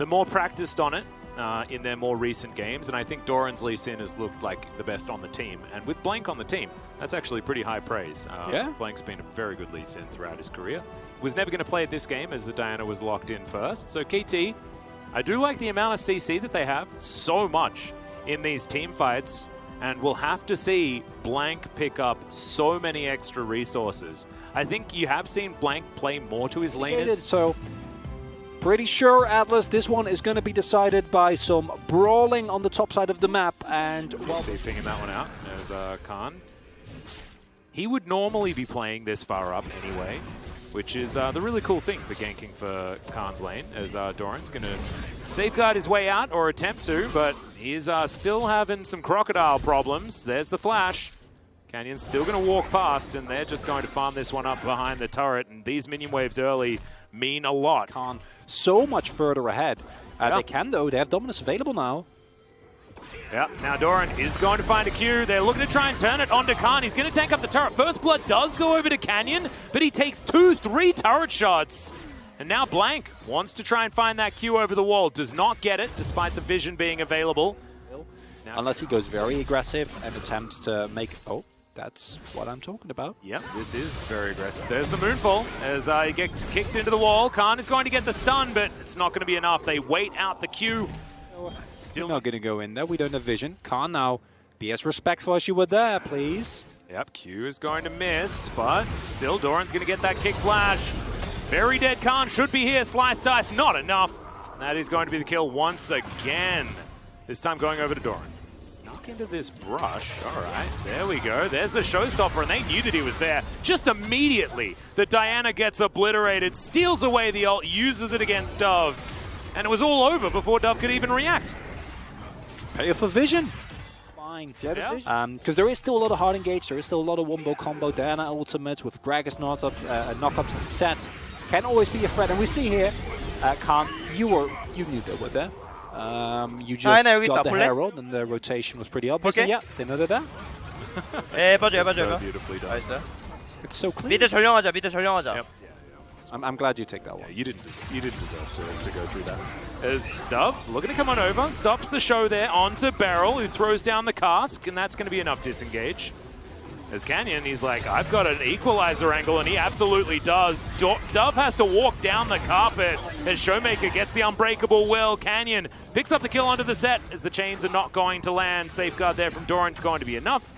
the more practiced on it in their more recent games, and I think Doran's Lee Sin has looked like the best on the team. And with Blank on the team, that's actually pretty high praise. Blank's been a very good Lee Sin throughout his career. Was never going to play it this game as the Diana was locked in first. So KT, I do like the amount of CC that they have so much in these team fights, and we'll have to see Blank pick up so many extra resources. I think you have seen Blank play more to his laners. So pretty sure, Atlas, this one is going to be decided by some brawling on the top side of the map. And well, see pinging that one out. There's Khan. He would normally be playing this far up anyway, which is the really cool thing for ganking for Khan's lane, as Doran's going to safeguard his way out, or attempt to, but he's still having some crocodile problems. There's the flash. Canyon's still going to walk past, and they're just going to farm this one up behind the turret, and these minion waves early mean a lot. Khan so much further ahead. They can, though. They have Dominus available now. Yeah, now Doran is going to find a Q. They're looking to try and turn it onto Khan. He's going to tank up the turret. First Blood does go over to Canyon, but he takes 2-3 turret shots. And now Blank wants to try and find that Q over the wall. Does not get it, despite the vision being available. Unless he goes very aggressive and attempts to make... Oh, that's what I'm talking about. Yep, this is very aggressive. There's the Moonfall as he gets kicked into the wall. Khan is going to get the stun, but it's not going to be enough. They wait out the Q. Still not going to go in there. We don't have vision. Khan now, be as respectful as you were there, please. Yep, Q is going to miss, but still Doran's going to get that kick flash. Very dead Khan should be here. Slice dice, not enough. And that is going to be the kill once again. This time going over to Doran. Snuck into this brush. All right, there we go. There's the showstopper, and they knew that he was there. Just immediately, the Diana gets obliterated, steals away the ult, uses it against Dove. And it was all over before Dove could even react. Pay for vision. Fine. Because there is still a lot of hard engage. There is still a lot of wombo combo. Diana ultimate with Gragas knockups and set. Can always be a threat. And we see here, Khan, you knew they were there. You just got the herald, and the rotation was pretty obvious. Yeah, they know they're there. So beautifully done. It's so clean. 미드 전령하자. 미드 전령하자. Yep. I'm glad you take that one. You didn't deserve to go through that. As Dove looking to come on over, stops the show there onto Beryl, who throws down the cask, and that's going to be enough disengage. As Canyon, he's like, I've got an equalizer angle, and he absolutely does. Dove has to walk down the carpet as Showmaker gets the unbreakable will. Canyon picks up the kill onto the set as the chains are not going to land. Safeguard there from Doran's going to be enough.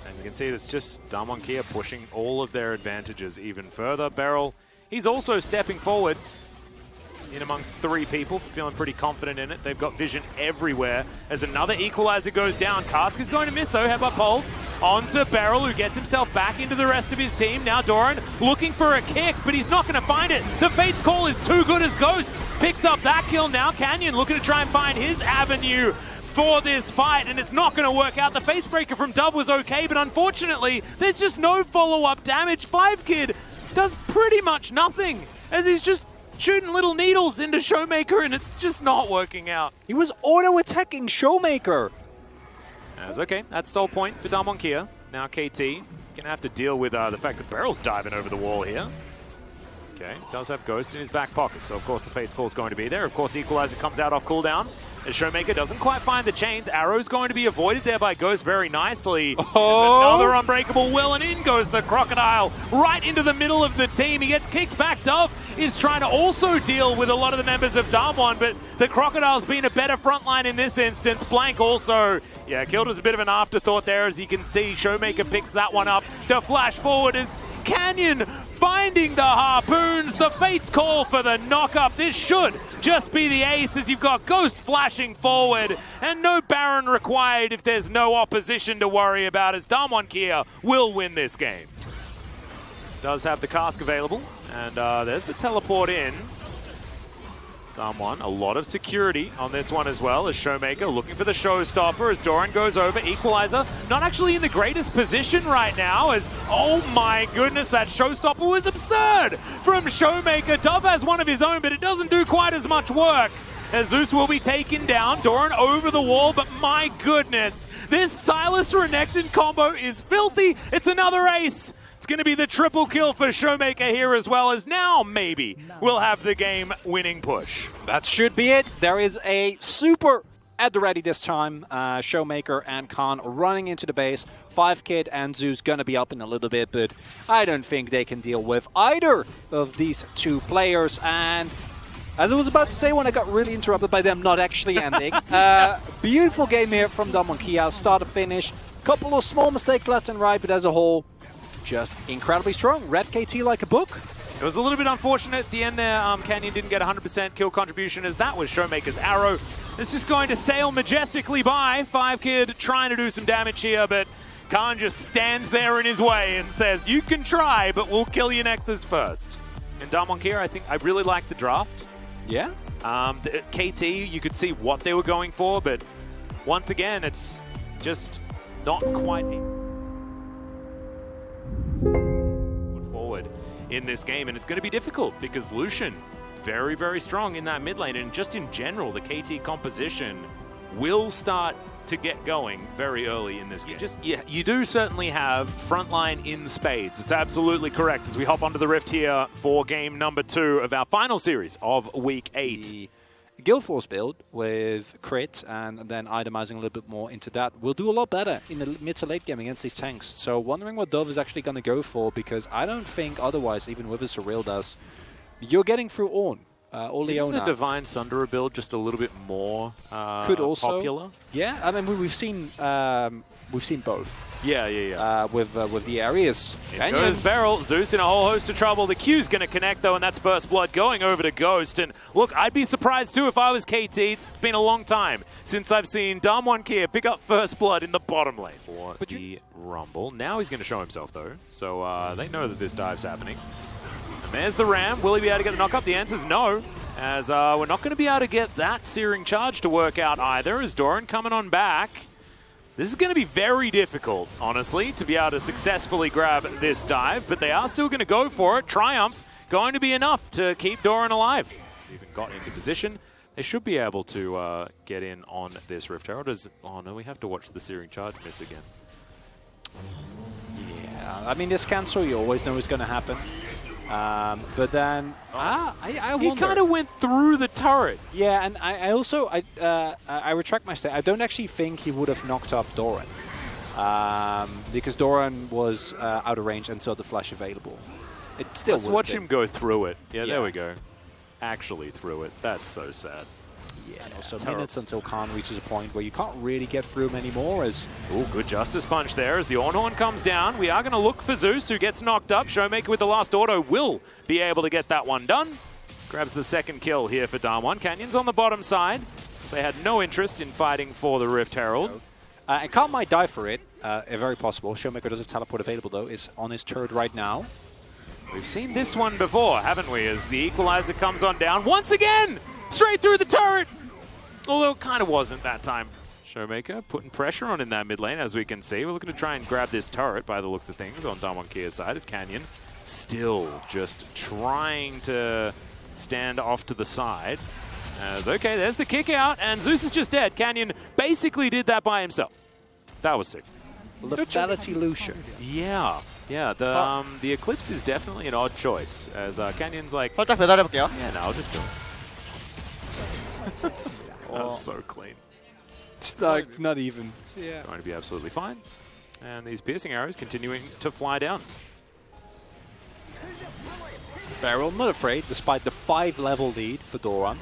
And you can see it's just Damwon Kia pushing all of their advantages even further. Beryl, he's also stepping forward in amongst three people, feeling pretty confident in it. They've got vision everywhere as another equalizer goes down. Cask is going to miss though. How about Pole? Onto Beryl, who gets himself back into the rest of his team. Now Doran looking for a kick, but he's not going to find it. The Fate's Call is too good as Ghost picks up that kill. Now Canyon looking to try and find his avenue for this fight, and it's not going to work out. The Facebreaker from Dove was okay, but unfortunately, there's just no follow-up damage. Five Kid does pretty much nothing as he's just shooting little needles into Showmaker, and it's just not working out. He was auto-attacking Showmaker. That's okay. That's sole point for Damwon Kia. Now KT gonna have to deal with the fact that Beryl's diving over the wall here. Okay, does have Ghost in his back pocket, so of course the Fate's Call is going to be there. Of course, Equalizer comes out off cooldown. As Showmaker doesn't quite find the chains. Arrow's going to be avoided there by Ghost very nicely. Another unbreakable will, and in goes the Crocodile right into the middle of the team. He gets kicked back. Dove is trying to also deal with a lot of the members of Damwon, but the Crocodile's been a better frontline in this instance. Blank also, killed as a bit of an afterthought there. As you can see, Showmaker picks that one up. The flash forward is Canyon finding the harpoons. The Fate's Call for the knock-up. This should just be the ace as you've got Ghost flashing forward and no Baron required if there's no opposition to worry about, as Damwon Kia will win this game. Does have the cask available, and there's the teleport in. Damwon, a lot of security on this one as well, as Showmaker looking for the showstopper as Doran goes over. Equalizer not actually in the greatest position right now, as, oh my goodness, that showstopper was absurd from Showmaker. Dove has one of his own, but it doesn't do quite as much work, as Zeus will be taken down. Doran over the wall, but my goodness, this Silas Renekton combo is filthy. It's another ace. It's going to be the triple kill for Showmaker here, as well as now maybe we'll have the game-winning push. That should be it. There is a super at the ready this time. Showmaker and Khan running into the base. 5Kid and Zeus going to be up in a little bit, but I don't think they can deal with either of these two players. And as I was about to say when I got really interrupted by them not actually ending, beautiful game here from Damwon Kia, start to finish. Couple of small mistakes left and right, but as a whole, just incredibly strong. Red KT like a book. It was a little bit unfortunate at the end there. Canyon didn't get 100% kill contribution, as that was Showmaker's arrow. It's just going to sail majestically by. 5Kid trying to do some damage here, but Khan just stands there in his way and says, you can try, but we'll kill your Nexus first. And Damwon Kia, I think I really like the draft. Yeah. The KT, you could see what they were going for, but once again, it's just not quite put forward in this game, and it's going to be difficult because Lucian, very, very strong in that mid lane, and just in general, the KT composition will start to get going very early in this game. You do certainly have frontline in spades. It's absolutely correct as we hop onto the Rift here for game number 2 of our final series of Week 8. The Guild Force build with crit and then itemizing a little bit more into that will do a lot better in the mid to late game against these tanks. So wondering what Dove is actually going to go for, because I don't think otherwise, even with a Surreal does, you're getting through Ornn. Isn't the Divine Sunderer build just a little bit more could also popular? Yeah, I mean we've seen both. Yeah. With the areas. Here goes Beryl. Zeus in a whole host of trouble. The Q's going to connect though, and that's First Blood going over to Ghost. And look, I'd be surprised too if I was KT. It's been a long time since I've seen Damwon Kia pick up First Blood in the bottom lane for the Rumble. Now he's going to show himself though, so they know that this dive's happening. And there's the Ram. Will he be able to get the knock-up? The answer's no, as we're not going to be able to get that Searing Charge to work out either, as Doran coming on back. This is going to be very difficult, honestly, to be able to successfully grab this dive, but they are still going to go for it. Triumph going to be enough to keep Doran alive. Even got into position. They should be able to get in on this Rift Herald. Oh no, we have to watch the Searing Charge miss again. Yeah, I mean, this cancel you always know is going to happen. But then, I wonder. He kind of went through the turret. Yeah, and I also retract my statement. I don't actually think he would have knocked up Doran. Because Doran was out of range and still the flash available. It still Let's watch him go through it. Yeah, there we go. Actually through it. That's so sad. Yeah, and also minutes until Khan reaches a point where you can't really get through him anymore. Ooh, good Justice Punch there as the Ornhorn comes down. We are going to look for Zeus, who gets knocked up. Showmaker with the last auto will be able to get that one done. Grabs the second kill here for Damwon. Canyon's on the bottom side. They had no interest in fighting for the Rift Herald. And Khan might die for it. Very possible. Showmaker does have teleport available, though. Is on his turret right now. We've seen this one before, haven't we? As the Equalizer comes on down once again! Straight through the turret! Although it kind of wasn't that time. Showmaker putting pressure on in that mid lane, as we can see. We're looking to try and grab this turret by the looks of things on Damwon Kia's side. As Canyon still just trying to stand off to the side. As, okay, there's the kick out, and Zeus is just dead. Canyon basically did that by himself. That was sick. Lethality Lucian. Yeah. Yeah, the Eclipse is definitely an odd choice. As Canyon's like, 살짝 배달해볼게요. yeah, no, I'll just do it. That was so clean. It's like, not even. Yeah. Going to be absolutely fine. And these piercing arrows continuing to fly down. Beryl not afraid, despite the 5-level lead for Doran.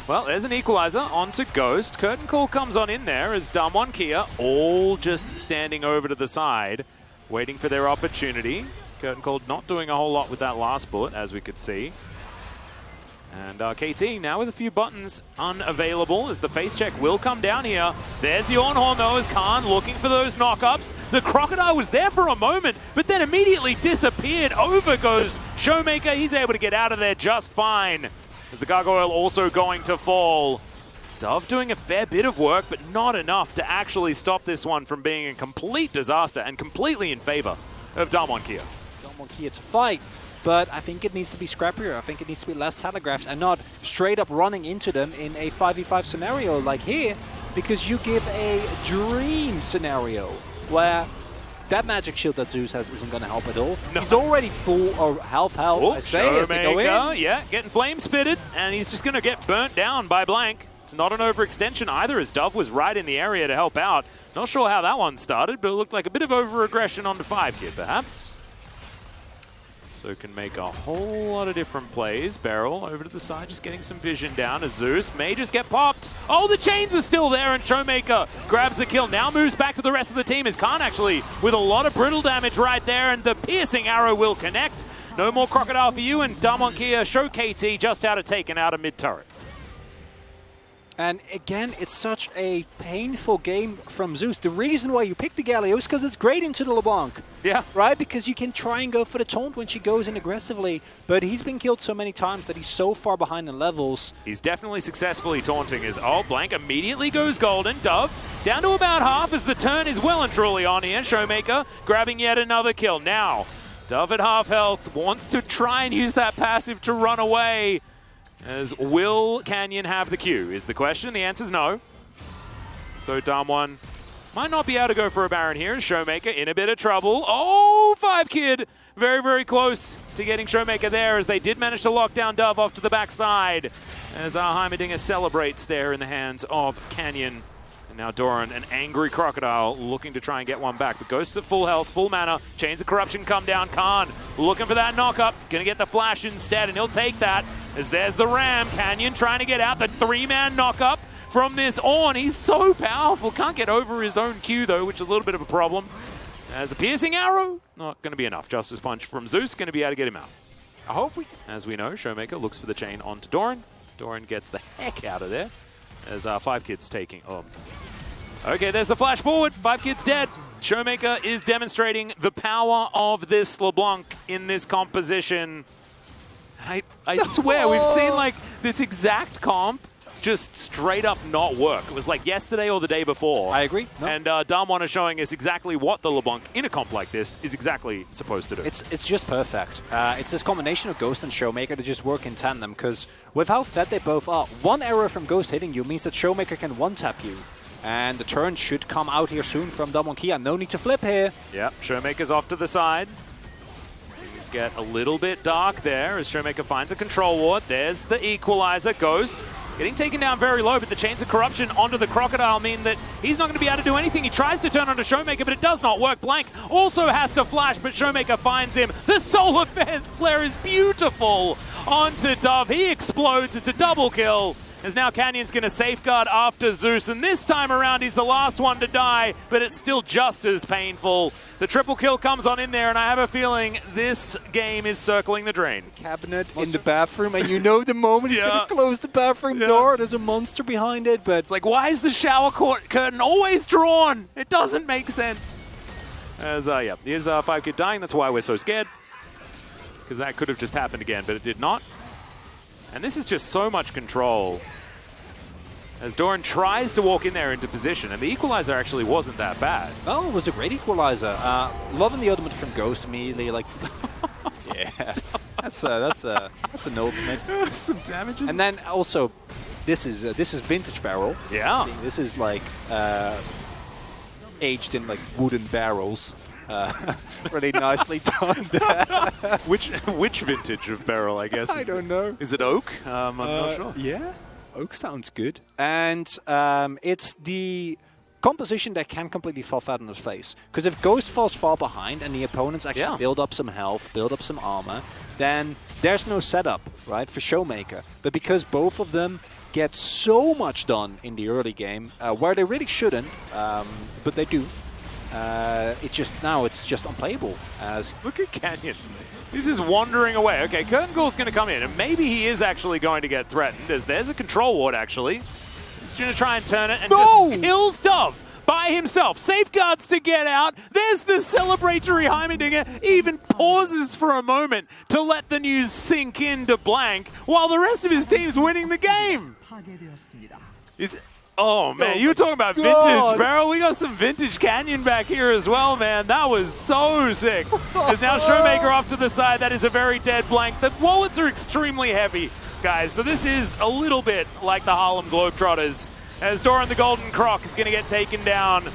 Well, there's an Equalizer onto Ghost. Curtain Call comes on in there as Damwon Kia all just standing over to the side, waiting for their opportunity. Curtain Call not doing a whole lot with that last bullet, as we could see. And KT now with a few buttons unavailable as the face check will come down here. There's the Ornhorn though as Khan looking for those knockups. The Crocodile was there for a moment, but then immediately disappeared. Over goes Showmaker. He's able to get out of there just fine. As the Gargoyle also going to fall. Dove doing a fair bit of work, but not enough to actually stop this one from being a complete disaster and completely in favor of Damwon Kia. Damwon Kia to fight. But I think it needs to be scrappier. I think it needs to be less telegraphs and not straight up running into them in a 5v5 scenario like here, because you give a dream scenario where that magic shield that Zeus has isn't going to help at all. No. He's already full of health. Oh, I say, as they go in. Yeah, getting flame spitted, and he's just going to get burnt down by Blank. It's not an overextension either, as Dove was right in the area to help out. Not sure how that one started, but it looked like a bit of over-aggression onto 5kid, perhaps. So can make a whole lot of different plays. Beryl over to the side, just getting some vision down as Zeus may just get popped. Oh, the chains are still there, and Showmaker grabs the kill. Now moves back to the rest of the team as Khan actually with a lot of brittle damage right there, and the piercing arrow will connect. No more Crocodile for you, and Darmonkia show KT just how to take out a mid-turret. And again, it's such a painful game from Zeus. The reason why you pick the Galio is because it's great into the LeBlanc. Yeah. Right? Because you can try and go for the taunt when she goes in aggressively. But he's been killed so many times that he's so far behind in levels. He's definitely successfully taunting his Blank immediately goes golden. Dove down to about half as the turn is well and truly on here. Showmaker grabbing yet another kill. Now, Dove at half health wants to try and use that passive to run away. As will Canyon have the Q is the question. The answer is no. So Damwon might not be able to go for a Baron here. Showmaker in a bit of trouble. Oh, 5kid. Very, very close to getting Showmaker there as they did manage to lock down Dove off to the backside. As Heimerdinger celebrates there in the hands of Canyon. And now Doran, an angry Crocodile, looking to try and get one back. The Ghosts at full health, full mana. Chains of Corruption come down. Khan looking for that knock-up. Going to get the flash instead, and he'll take that. As there's the Ram. Canyon trying to get out the 3-man knock-up from this Ornn. He's so powerful. Can't get over his own Q, though, which is a little bit of a problem. As a piercing arrow, not going to be enough. Justice Punch from Zeus, going to be able to get him out. I hope we... As we know, Showmaker looks for the chain onto Doran. Doran gets the heck out of there. As 5kid's taking... Okay, there's the flash forward. 5kid's dead. Showmaker is demonstrating the power of this LeBlanc in this composition. I swear, we've seen like this exact comp just straight up not work. It was like yesterday or the day before. I agree. No. And Damwon is showing us exactly what the LeBlanc in a comp like this is exactly supposed to do. It's just perfect. It's this combination of Ghost and Showmaker to just work in tandem, because with how fed they both are, one error from Ghost hitting you means that Showmaker can one-tap you. And the turn should come out here soon from Darmonkia. No need to flip here. Yep, Showmaker's off to the side. Things get a little bit dark there as Showmaker finds a control ward. There's the equalizer. Ghost getting taken down very low, but the Chains of Corruption onto the Crocodile mean that he's not going to be able to do anything. He tries to turn onto Showmaker, but it does not work. Blank also has to flash, but Showmaker finds him. The Solar Flare is beautiful onto Dove. He explodes. It's a double kill. As now Canyon's going to safeguard after Zeus, and this time around he's the last one to die, but it's still just as painful. The triple kill comes on in there, and I have a feeling this game is circling the drain. Cabinet in the bathroom, and you know the moment he's going to close the bathroom door, there's a monster behind it, but... It's like, why is the shower curtain always drawn? It doesn't make sense. As, here's 5kid dying. That's why we're so scared. Because that could have just happened again, but it did not. And this is just so much control. As Doran tries to walk in there into position, and the equalizer actually wasn't that bad. Oh, it was a great equalizer. Loving the ultimate from Ghost immediately, like... yeah, that's an ultimate. Some damages. And then also, this is vintage barrel. Yeah. See, this is like aged in like wooden barrels. Really nicely done. Which vintage of barrel, I guess? I don't know. Is it oak? I'm not sure. Yeah, oak sounds good. And it's the composition that can completely fall flat on his face. Because if Ghost falls far behind and the opponents actually build up some health, build up some armor, then there's no setup, right, for Showmaker. But because both of them get so much done in the early game, where they really shouldn't, but they do, it's just unplayable. As look at Canyon. He's just wandering away. Okay, Curtain Ghoul's going to come in, and maybe he is actually going to get threatened, as there's a control ward, actually. He's going to try and turn it, and just kills Dove by himself. Safeguards to get out. There's the celebratory Heimerdinger. Even pauses for a moment to let the news sink into Blank, while the rest of his team's winning the game. Oh, man, you were talking about vintage, Barrel. We got some vintage Canyon back here as well, man. That was so sick. There's now Showmaker off to the side. That is a very dead Blank. The wallets are extremely heavy, guys. So this is a little bit like the Harlem Globetrotters, as Doran the Golden Croc is going to get taken down.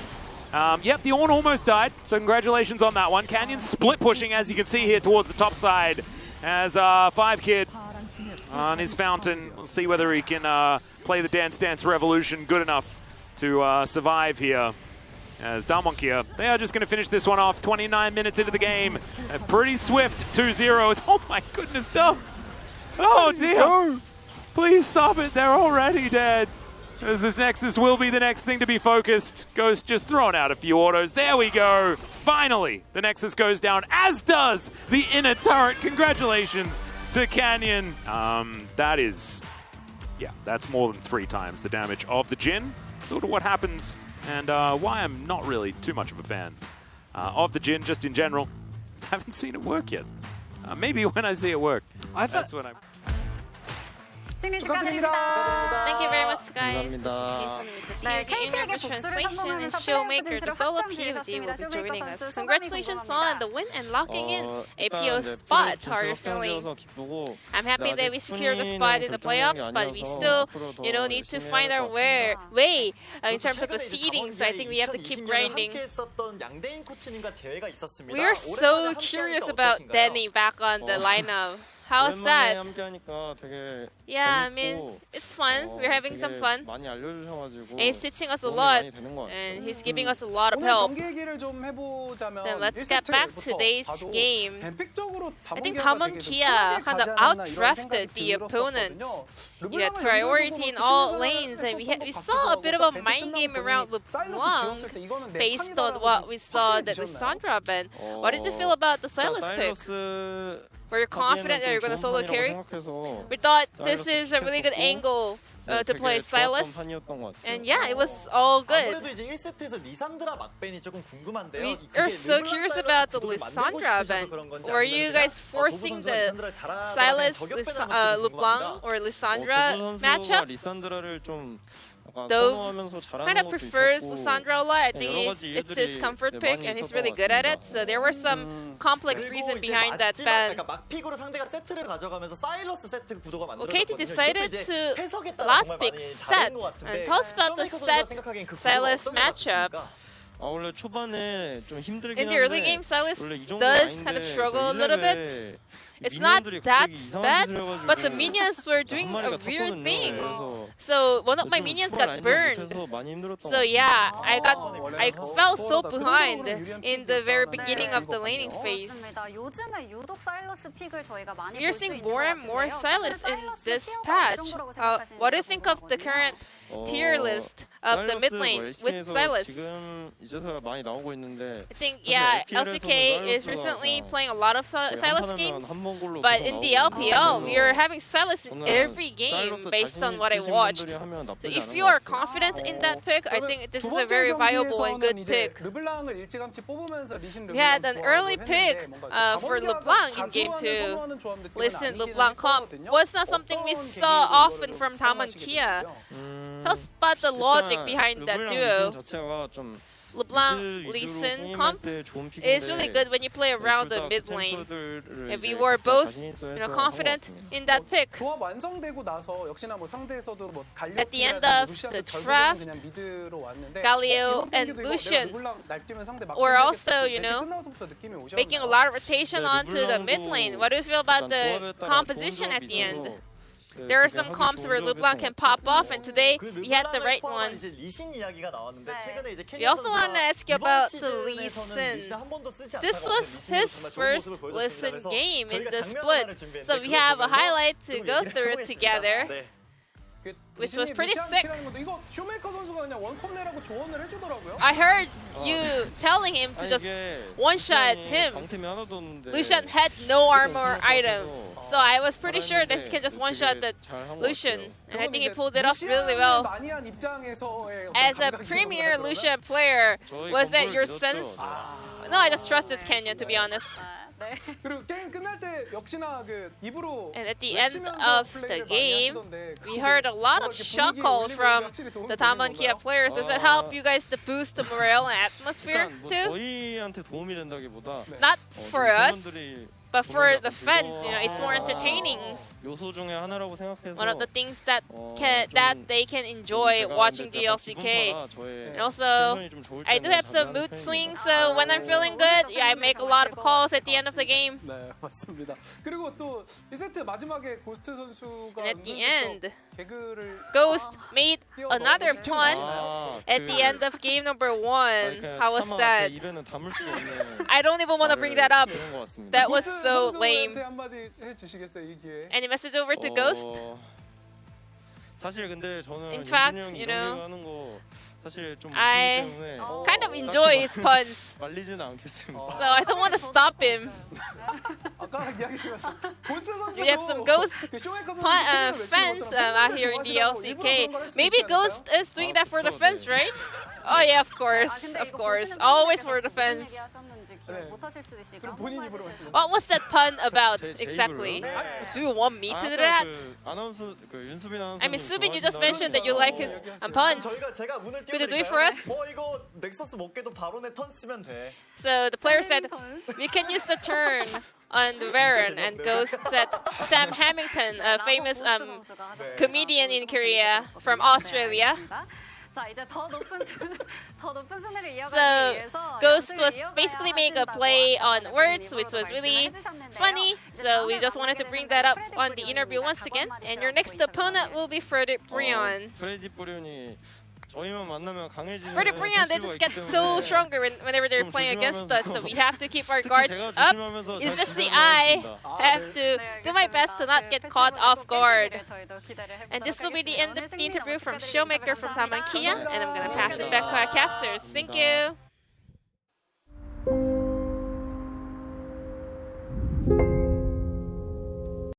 Yep, the Ornn almost died, so congratulations on that one. Canyon split pushing, as you can see here, towards the top side. As 5Kid on his fountain. We'll see whether he can play the Dance Dance Revolution good enough to survive here. As Damonkia, they are just going to finish this one off 29 minutes into the game. A pretty swift 2-0. Oh my goodness, stuff. Oh dear. Please stop it. They're already dead. As this Nexus will be the next thing to be focused. Ghost just throwing out a few autos. There we go. Finally, the Nexus goes down, as does the inner turret. Congratulations to Canyon. That is, yeah, that's more than 3 times the damage of the Jhin. Sort of what happens and why I'm not really too much of a fan of the Jhin, just in general. Haven't seen it work yet. Maybe when I see it work, that's when I'm... 승리 축하드립니다. Thank you very much, guys. This is Jason with the POG English translation and showmaker, the solo POG, will be joining us. Congratulations on the win and locking in a PO spot. How are you feeling? I'm happy that we secured a spot in the playoffs, but we still, need to find our way in terms of the seeding. So I think we have to keep grinding. We are so curious about Danny back on the lineup. How's that? Yeah, I mean, it's fun. We're having some fun. And he's teaching us a lot, and he's giving us a lot of help. Then let's get back to today's game. I think Damon Kia kind of outdrafted the opponent. You had priority in all lanes, and we saw a bit of a mind game around LeBlanc based on what we saw that Lissandra banned. What did you feel about the Silas pick? Were you confident that you're going to solo carry? We thought this is a really good angle to play Silas, and yeah, it was all good. We are so curious about the Lissandra ban. Were you guys forcing the Silas, LeBlanc, or Lissandra matchup? Though kind of prefers Lissandra a lot. I think it's his comfort pick and he's really good at it. So there were some complex reason behind that ban. Well, KT decided to last pick Set. And tell us about the Set Silas matchup. In the early game, Silas does kind of struggle a little bit. It's not that bad, but the minions were doing a weird thing. So one of my minions got burned. So yeah, I felt so behind in the very beginning of the laning phase. We're seeing more and more Silas in this patch. What do you think of the current tier list of the mid lane with Silas? I think, yeah, LCK is recently playing a lot of Silas games, but in the LPL, we are having Silas in every game based on what I watched. So if you are confident in that pick, I think this is a very viable and good pick. We had an early pick for LeBlanc in game 2. Listen, LeBlanc comp was not something we saw often from Damon Kia. Tell us about the logic behind that duo. LeBlanc Lee Sin comp is really good when you play around the mid lane. And we were both confident in that pick. At the end of the draft, Galio and Lucian were also, making a lot of rotation onto the mid lane. What do you feel about the composition at the end? There are some comps where LeBlanc can pop off, and today we had the right one. We also want to ask you about the Lee Sin. This was his first Lee Sin game in the split, so we have a highlight to go through it together, which was pretty sick. I heard you telling him to just one-shot him. Lucian had no armor item, so I was pretty sure that he can just one-shot the Lucian, and I think he pulled it off really well. As a premier Lucian player, was that your sense? No, I just trusted Kenya, to be honest. And at the end of the game, we heard a lot of shot calls from the Damon Kia players. Does that help you guys to boost the morale and atmosphere too? Not for us, But for the fans, you know, it's more entertaining. 요소 중에 하나라고 생각해서 One of the things that they can enjoy watching the LCK. And also, I do have some mood swings, so when I'm feeling good, yeah, I make a lot of calls at the end of the game. 네, 맞습니다. 그리고 또 이 세트 마지막에 고스트 선수가 And at the end, 개그를 Ghost made another pun at the end of game number 1. How was that? I don't even want to bring that up. That was so lame. 한마디 해주시겠어요, 이 기회에? Any message over to Ghost? 사실 근데 저는 In fact, 윤준이 형 you know, 하는 거 사실 좀 I 웃기기 때문에 kind of enjoy his puns, 말리지는 않겠습니다. so I don't want to stop him. 아까 이야기 주셨어요. 고스트 선수도 We have some Ghost 그 쇼메이커 선수 fans out here in the LCK. Maybe Ghost is doing that for the fans, right? Oh yeah, of course, always for the fans. 그럼 본인 입으로 말씀. What was that pun about 제 exactly? 입으로요? Do you want me to do 아까 that? 그 아나운서 그 윤수빈 아나운서 I mean, Subin, you just mentioned that you like his puns. 제가 운을 Could you do it for us? 이거 넥서스 먹게도 바론에 턴 쓰면 돼. So the player said we can use the turn on the Baron, and Ghost said Sam Hamilton, a famous comedian in Korea from Australia. So Ghost was basically making a play on words, which was really funny. So we just wanted to bring that up on the interview once again. And your next opponent will be Freddy Brion. 프레디 뿌리온이 저희만 만나면 강해지는 Freddy Brion, they just get so stronger whenever they're playing against us. So we have to keep our guards up. Especially I have to do my best to not get caught off guard. And this will be the end of the interview from Showmaker from Daman Kia. And I'm going to pass it back to our casters. Thank you.